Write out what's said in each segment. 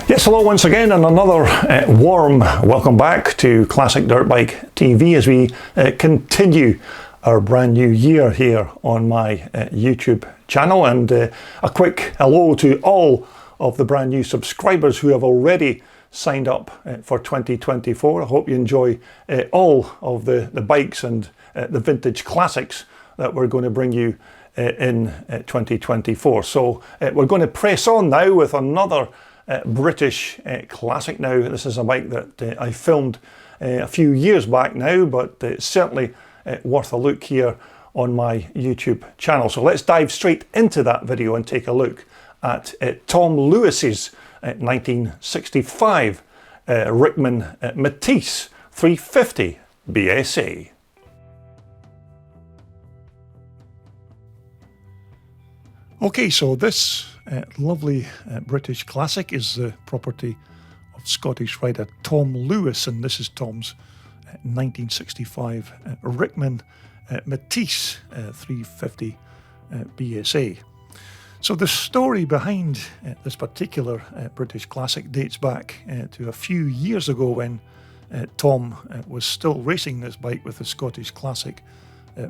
Yes, hello once again, and another warm welcome back to Classic Dirt Bike TV as we continue our brand new year here on my YouTube channel. And a quick hello to all of the brand new subscribers who have already signed up for 2024. I hope you enjoy all of the bikes and the vintage classics that we're going to bring you in 2024. So we're going to press on now with another British classic. Now, this is a bike that I filmed a few years back now, but it's certainly worth a look here on my YouTube channel. So let's dive straight into that video and take a look at Tom Lewis's 1965 Rickman Metisse 350 BSA. Okay, so this lovely British classic is the property of Scottish rider Tom Lewis, and this is Tom's 1965 Rickman Metisse 350 BSA. So the story behind this particular British classic dates back to a few years ago when Tom was still racing this bike with the Scottish Classic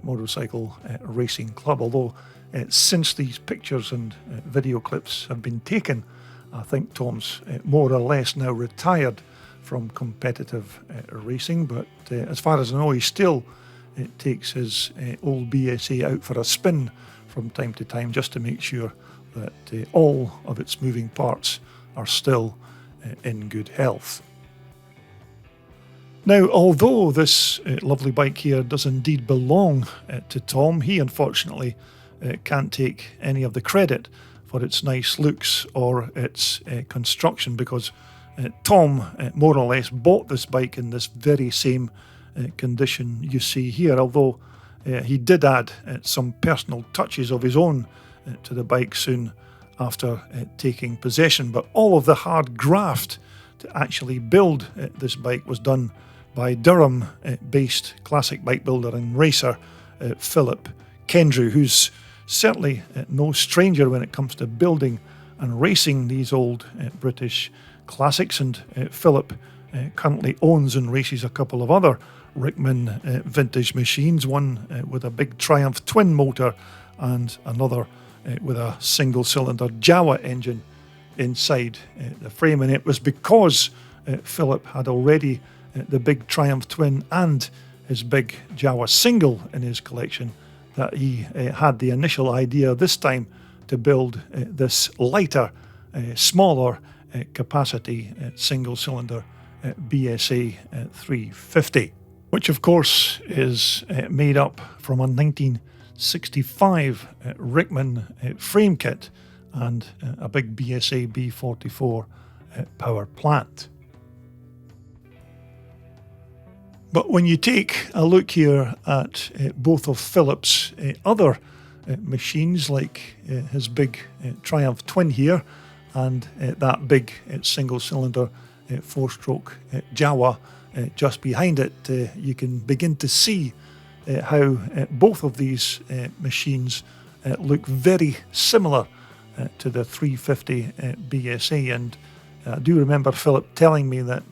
Motorcycle Racing Club, although since these pictures and video clips have been taken, I think Tom's more or less now retired from competitive racing, but as far as I know, he still takes his old BSA out for a spin from time to time just to make sure that all of its moving parts are still in good health. Now, although this lovely bike here does indeed belong to Tom, he unfortunately can't take any of the credit for its nice looks or its construction, because Tom more or less bought this bike in this very same condition you see here, although he did add some personal touches of his own to the bike soon after taking possession. But all of the hard graft to actually build this bike was done by Durham-based classic bike builder and racer Philip Kendrew, who's certainly no stranger when it comes to building and racing these old British classics. And Philip currently owns and races a couple of other Rickman vintage machines, one with a big Triumph twin motor and another with a single-cylinder Jawa engine inside the frame. And it was because Philip had already the big Triumph twin and his big Jawa single in his collection that he had the initial idea this time to build this lighter, smaller capacity single-cylinder BSA 350, which of course is made up from a 1965 Rickman frame kit and a big BSA B44 power plant. But when you take a look here at both of Philip's other machines, like his big Triumph twin here and that big single-cylinder four-stroke Jawa just behind it, you can begin to see how both of these machines look very similar to the 350 BSA. And I do remember Philip telling me that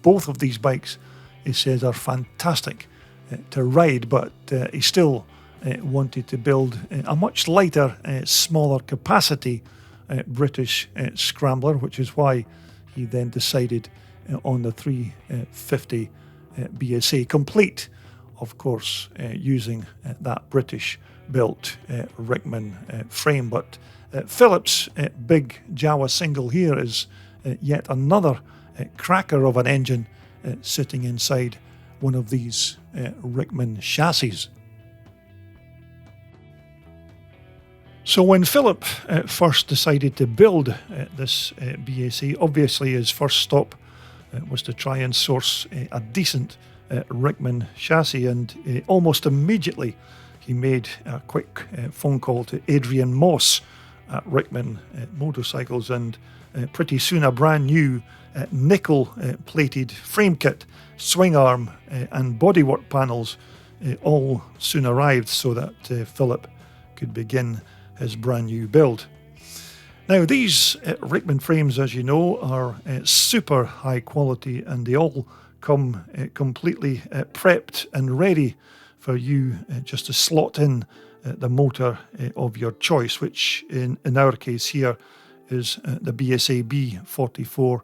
both of these bikes, he says, are fantastic to ride, but he still wanted to build a much lighter, smaller capacity British scrambler, which is why he then decided on the 350 BSA, complete, of course, using that British built Rickman frame. But Philip's big Jawa single here is yet another cracker of an engine sitting inside one of these Rickman chassis. So when Philip first decided to build this BSA, obviously his first stop was to try and source a decent Rickman chassis, and almost immediately he made a quick phone call to Adrian Moss at Rickman Motorcycles, and pretty soon a brand new nickel-plated frame kit, swing arm and bodywork panels all soon arrived so that Philip could begin his brand new build. Now, these Rickman frames, as you know, are super high quality, and they all come completely prepped and ready for you just to slot in the motor of your choice, which in our case here is the BSA B44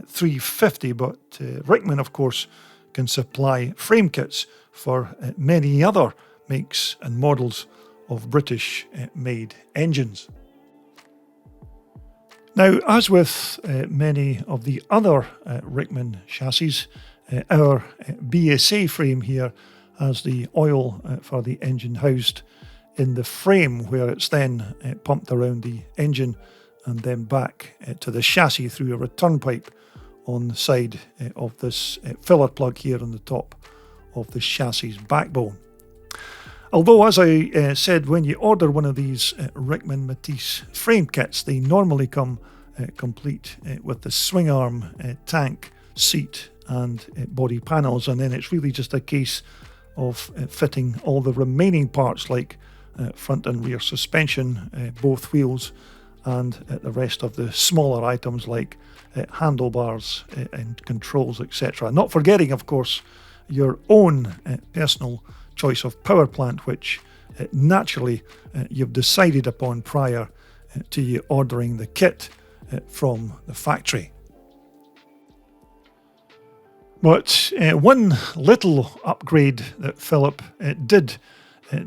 350. But Rickman, of course, can supply frame kits for many other makes and models of British made engines. Now, as with many of the other Rickman chassis, our BSA frame here has the oil for the engine housed in the frame, where it's then pumped around the engine and then back to the chassis through a return pipe on the side of this filler plug here on the top of the chassis backbone. Although, as I said, when you order one of these Rickman Metisse frame kits, they normally come complete with the swing arm, tank, seat and body panels, and then it's really just a case of fitting all the remaining parts like front and rear suspension, both wheels, and the rest of the smaller items like handlebars and controls, etc. Not forgetting, of course, your own personal choice of power plant, which naturally you've decided upon prior to you ordering the kit from the factory. But one little upgrade that Philip did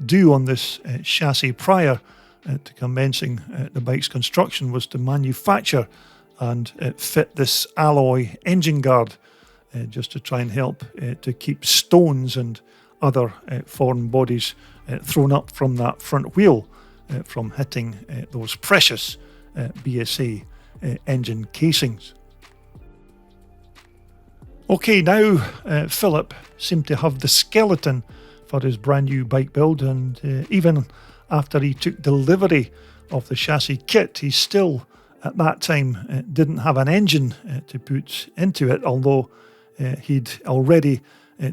do on this chassis prior to commencing the bike's construction was to manufacture and fit this alloy engine guard just to try and help to keep stones and other foreign bodies thrown up from that front wheel from hitting those precious BSA engine casings. Okay, now Philip seemed to have the skeleton for his brand new bike build, and even after he took delivery of the chassis kit, he still at that time didn't have an engine to put into it, although he'd already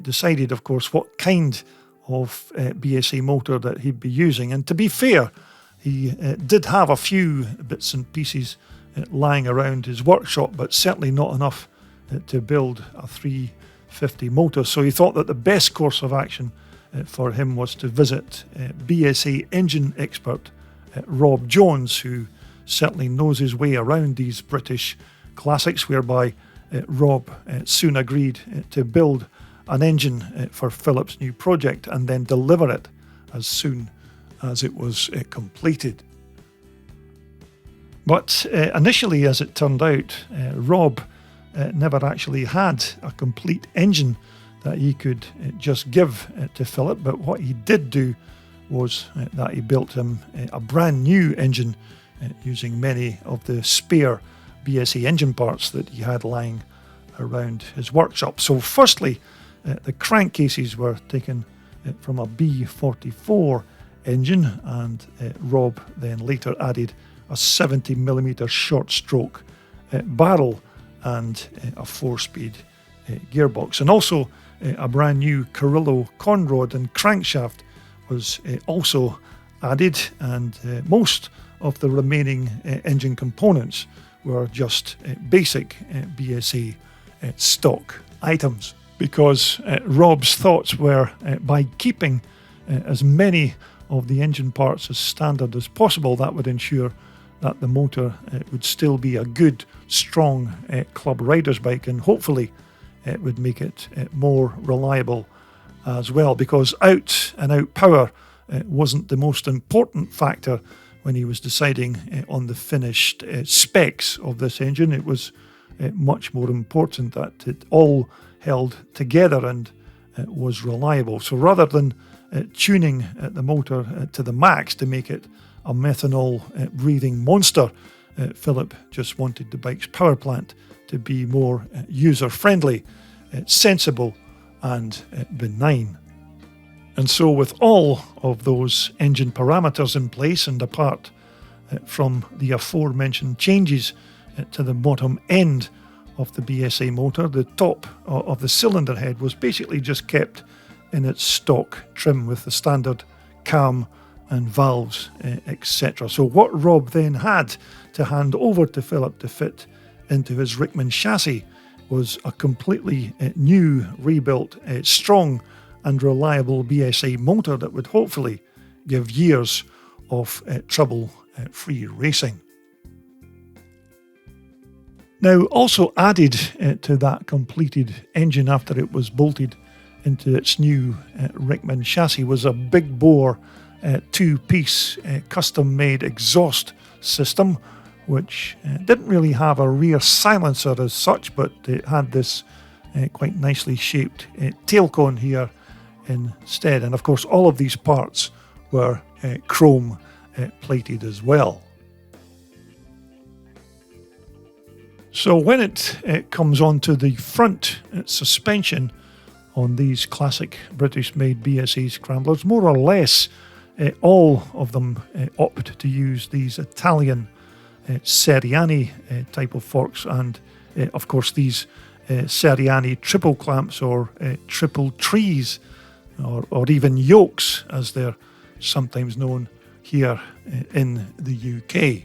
decided, of course, what kind of BSA motor that he'd be using. And to be fair, he did have a few bits and pieces lying around his workshop, but certainly not enough to build a 350 motor. So he thought that the best course of action for him was to visit BSA engine expert Rob Jones, who certainly knows his way around these British classics, whereby Rob soon agreed to build an engine for Philip's new project and then deliver it as soon as it was completed. But initially, as it turned out, Rob never actually had a complete engine that he could just give to Philip, but what he did do was that he built him a brand new engine using many of the spare BSA engine parts that he had lying around his workshop. So firstly, the crankcases were taken from a B44 engine, and Rob then later added a 70mm short stroke barrel and a 4-speed gearbox. And also a brand new Carrillo conrod and crankshaft was also added, and most of the remaining engine components were just basic BSA stock items, because Rob's thoughts were by keeping as many of the engine parts as standard as possible, that would ensure that the motor would still be a good, strong club rider's bike, and hopefully it would make it more reliable as well, because out and out power wasn't the most important factor when he was deciding on the finished specs of this engine. It was much more important that it all held together and was reliable. So rather than tuning the motor to the max to make it a methanol breathing monster, Philip just wanted the bike's power plant to be more user-friendly, sensible and benign. And so with all of those engine parameters in place, and apart from the aforementioned changes to the bottom end of the BSA motor, the top of the cylinder head was basically just kept in its stock trim with the standard cam and valves, etc. So what Rob then had to hand over to Philip to fit into his Rickman chassis was a completely new, rebuilt, strong and reliable BSA motor that would hopefully give years of trouble-free racing. Now, also added to that completed engine after it was bolted into its new Rickman chassis was a big bore two-piece custom-made exhaust system, which didn't really have a rear silencer as such, but it had this quite nicely shaped tail cone here instead. And of course, all of these parts were chrome plated as well. So when it comes onto the front suspension on these classic British-made BSA scramblers, more or less all of them opt to use these Italian Seriani type of forks, and of course these Seriani triple clamps or triple trees, or even yokes as they're sometimes known here in the UK.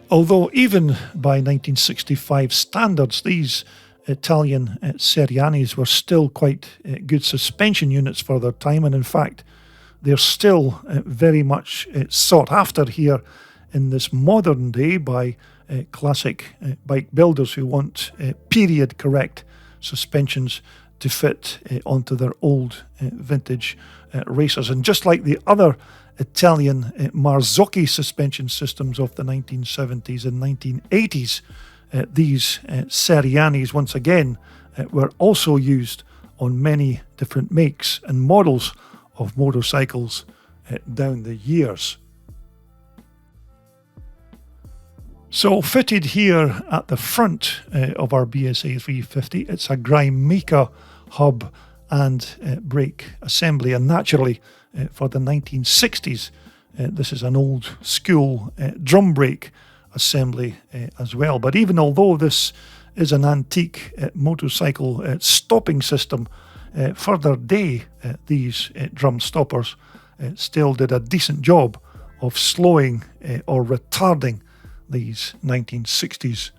Although even by 1965 standards, these Italian Serianis were still quite good suspension units for their time, and in fact they're still very much sought after here in this modern day by classic bike builders who want period correct suspensions to fit onto their old vintage racers. And just like the other Italian Marzocchi suspension systems of the 1970s and 1980s, these Serianis once again were also used on many different makes and models of motorcycles down the years. So fitted here at the front of our BSA 350, it's a Grimeka hub and brake assembly, and naturally for the 1960s this is an old school drum brake assembly as well. But even although this is an antique motorcycle stopping system, for their day these drum stoppers still did a decent job of slowing or retarding these 1960s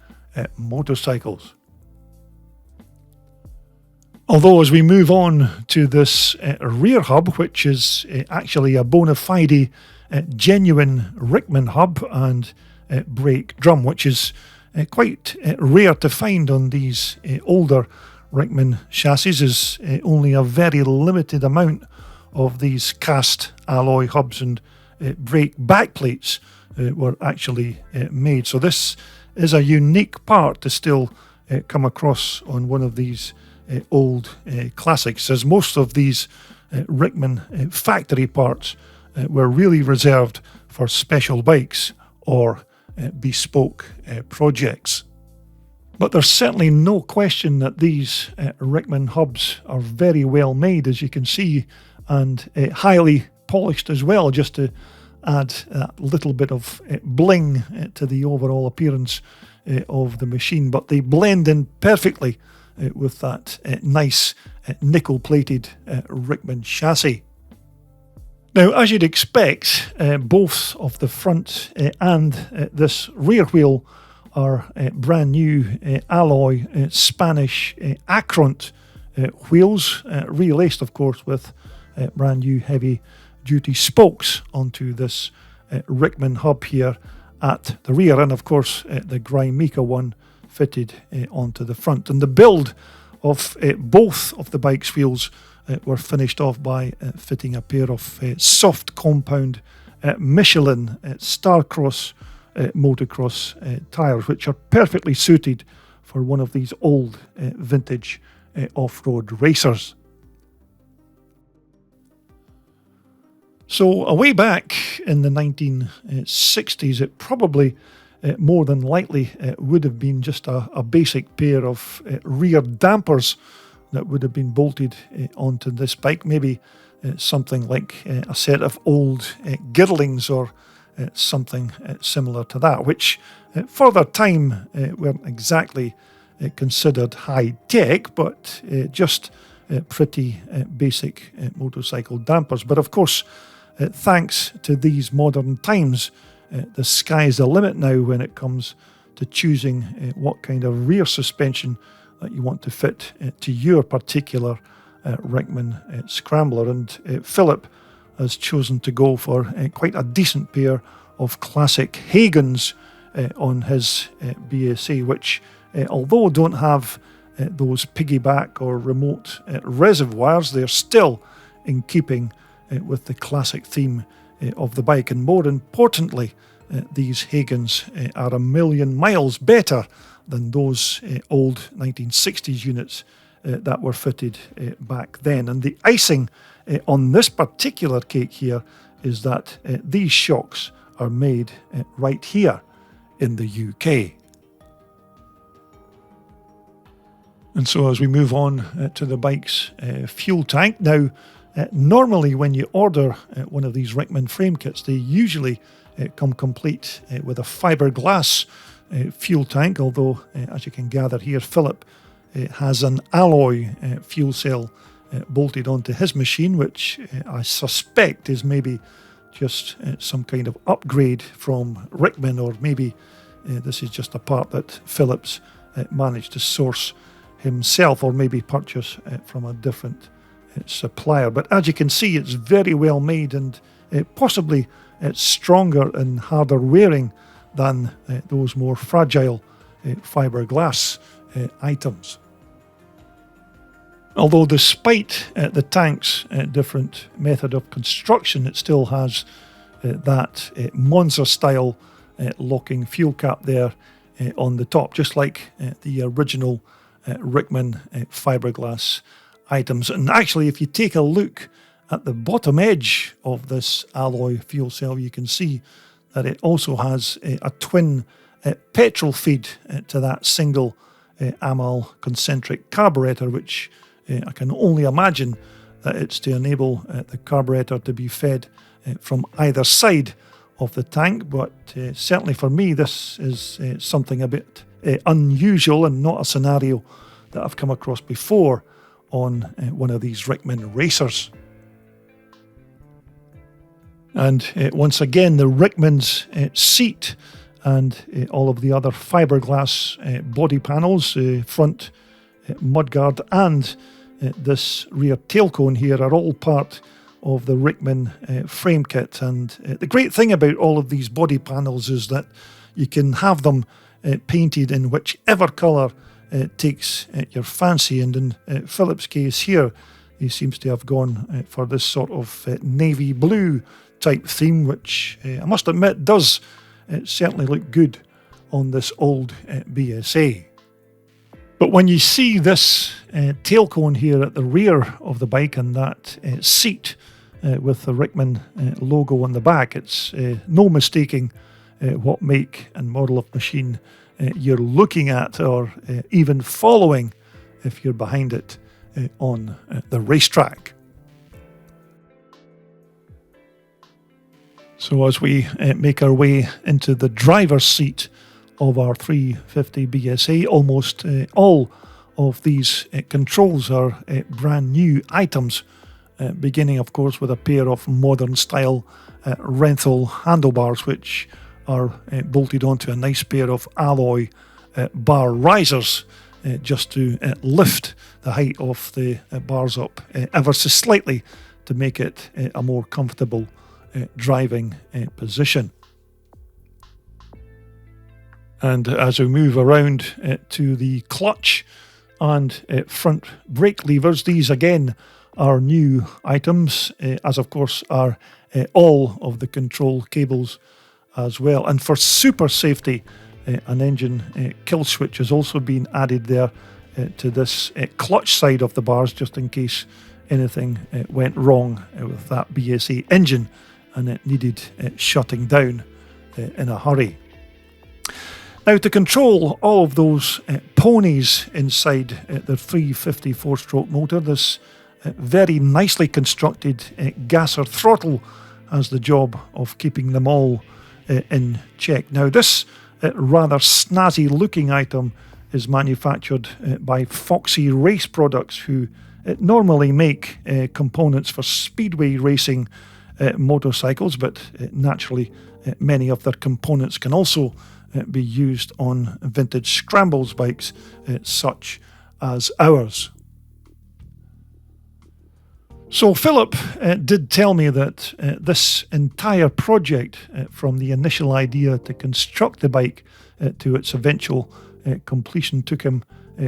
motorcycles. Although as we move on to this rear hub, which is actually a bona fide genuine Rickman hub and brake drum, which is quite rare to find on these older Rickman chassis, is only a very limited amount of these cast alloy hubs and brake backplates were actually made. So this is a unique part to still come across on one of these old classics, as most of these Rickman factory parts were really reserved for special bikes or bespoke projects. But there's certainly no question that these Rickman hubs are very well made, as you can see, and highly polished as well, just to add a little bit of bling to the overall appearance of the machine. But they blend in perfectly with that nice nickel-plated Rickman chassis. Now, as you'd expect, both of the front and this rear wheel are brand new alloy Spanish Acront wheels, relaced of course with brand new heavy duty spokes onto this Rickman hub here at the rear, and of course the Grimeka one fitted onto the front. And the build of both of the bike's wheels were finished off by fitting a pair of soft compound Michelin Starcross motocross tyres, which are perfectly suited for one of these old vintage off-road racers. So way back in the 1960s, it probably more than likely would have been just a basic pair of rear dampers that would have been bolted onto this bike, maybe something like a set of old girdlings or something similar to that, which for their time weren't exactly considered high tech, but just pretty basic motorcycle dampers. But of course, thanks to these modern times, the sky's the limit now when it comes to choosing what kind of rear suspension that you want to fit to your particular Rickman scrambler. And Philip has chosen to go for quite a decent pair of classic Hagens on his BSA, which although don't have those piggyback or remote reservoirs, they're still in keeping with the classic theme of the bike. And more importantly, these Hagens are a million miles better than those old 1960s units that were fitted back then. And the icing on this particular cake here is that these shocks are made right here in the UK. And so as we move on to the bike's fuel tank, now normally when you order one of these Rickman frame kits, they usually come complete with a fiberglass fuel tank, although as you can gather here, Philip has an alloy fuel cell bolted onto his machine, which I suspect is maybe just some kind of upgrade from Rickman, or maybe this is just a part that Philip's managed to source himself, or maybe purchase from a different supplier. But as you can see, it's very well made, and possibly it's stronger and harder wearing than those more fragile fiberglass items. Although despite the tank's different method of construction, it still has that Monza style locking fuel cap there on the top, just like the original Rickman fiberglass items. And actually, if you take a look at the bottom edge of this alloy fuel cell, you can see that it also has a twin petrol feed to that single Amal concentric carburetor, which I can only imagine that it's to enable the carburetor to be fed from either side of the tank. But certainly for me, this is something a bit unusual and not a scenario that I've come across before on one of these Rickman racers. And once again, the Rickman's seat and all of the other fiberglass body panels, front mudguard and this rear tail cone here are all part of the Rickman frame kit. And the great thing about all of these body panels is that you can have them painted in whichever colour takes your fancy. And in Philip's case here, he seems to have gone for this sort of navy blue type theme, which I must admit does certainly look good on this old BSA. But when you see this tail cone here at the rear of the bike and that seat with the Rickman logo on the back, it's no mistaking what make and model of machine you're looking at, or even following if you're behind it on the racetrack. So as we make our way into the driver's seat of our 350 BSA, almost all of these controls are brand new items, beginning of course with a pair of modern style Renthal handlebars, which are bolted onto a nice pair of alloy bar risers just to lift the height of the bars up ever so slightly to make it a more comfortable driving position. And as we move around to the clutch and front brake levers, these again are new items, as of course are all of the control cables as well. And for super safety, an engine kill switch has also been added there to this clutch side of the bars, just in case anything went wrong with that BSA engine and it needed shutting down in a hurry. Now, to control all of those ponies inside the 350 4-stroke motor, this very nicely constructed gasser throttle has the job of keeping them all in check. Now, this rather snazzy looking item is manufactured by Foxy Race Products, who normally make components for speedway racing motorcycles, but naturally many of their components can also be used on vintage scrambles bikes such as ours. So Philip did tell me that this entire project, from the initial idea to construct the bike to its eventual completion, took him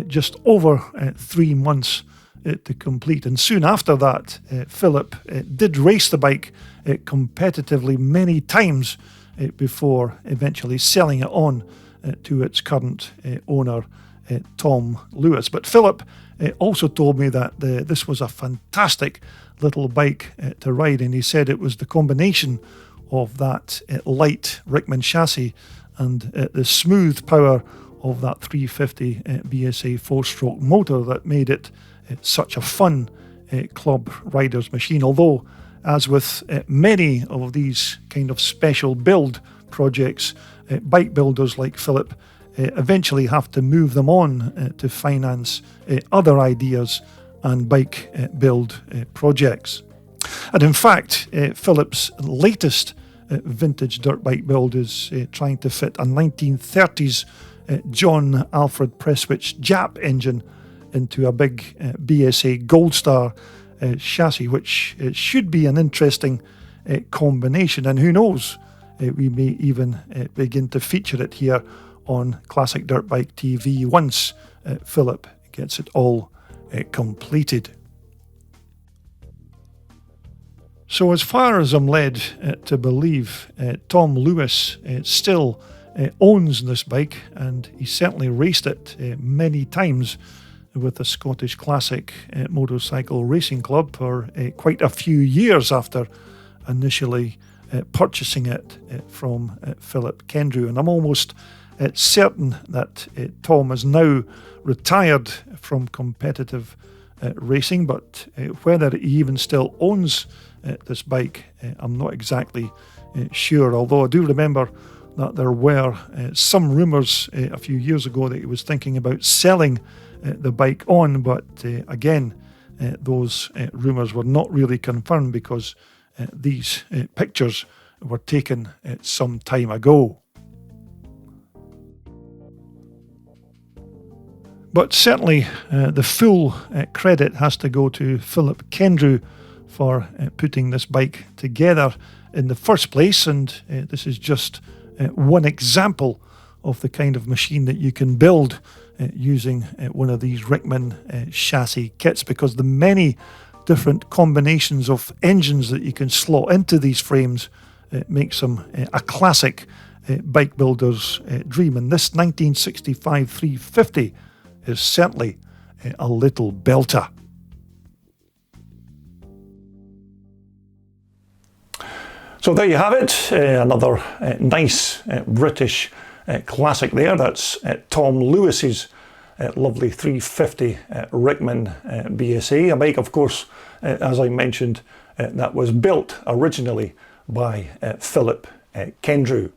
just over 3 months to complete. And soon after that, Philip did race the bike competitively many times before eventually selling it on to its current owner, Tom Lewis. But Philip also told me that this was a fantastic little bike to ride, and he said it was the combination of that light Rickman chassis and the smooth power of that 350 BSA 4-stroke motor that made it such a fun club rider's machine. Although, as with many of these kind of special build projects, bike builders like Philip eventually have to move them on to finance other ideas and bike build projects. And in fact, Philip's latest vintage dirt bike build is trying to fit a 1930s John Alfred Prestwich Jap engine into a big BSA Gold Star chassis, which should be an interesting combination. And who knows, we may even begin to feature it here on Classic Dirt Bike TV once Philip gets it all completed. So as far as I'm led to believe, Tom Lewis still owns this bike, and he certainly raced it many times with the Scottish Classic Motorcycle Racing Club for quite a few years after initially purchasing it from Philip Kendrew. And I'm almost certain that Tom is now retired from competitive racing, but whether he even still owns this bike, I'm not exactly sure. Although I do remember that there were some rumours a few years ago that he was thinking about selling the bike on, but again, those rumours were not really confirmed because these pictures were taken some time ago. But certainly the full credit has to go to Philip Kendrew for putting this bike together in the first place, and this is just one example of the kind of machine that you can build using one of these Rickman chassis kits, because the many different combinations of engines that you can slot into these frames makes them a classic bike builder's dream. And this 1965 350 is certainly a little belter. So there you have it, another nice British classic there. That's Tom Lewis's lovely 350 Rickman BSA, a bike, of course, as I mentioned, that was built originally by Philip Kendrew.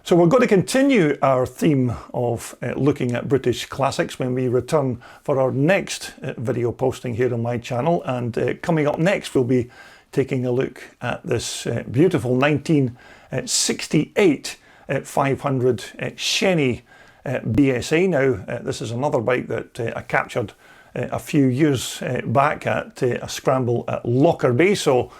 So we're going to continue our theme of looking at British classics when we return for our next video posting here on my channel. And coming up next, we'll be taking a look at this beautiful 1968 500 Shenny BSA. Now, this is another bike that I captured a few years back at a scramble at Lockerbie. So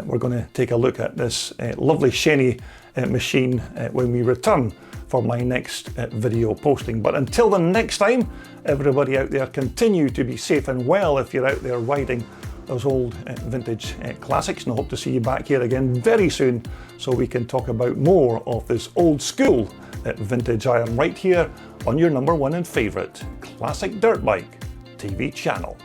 we're going to take a look at this lovely Shenny machine when we return for my next video posting. But until the next time, everybody out there, continue to be safe and well if you're out there riding those old vintage classics, and I hope to see you back here again very soon so we can talk about more of this old school vintage iron right here on your #1 and favourite Classic Dirt Bike TV channel.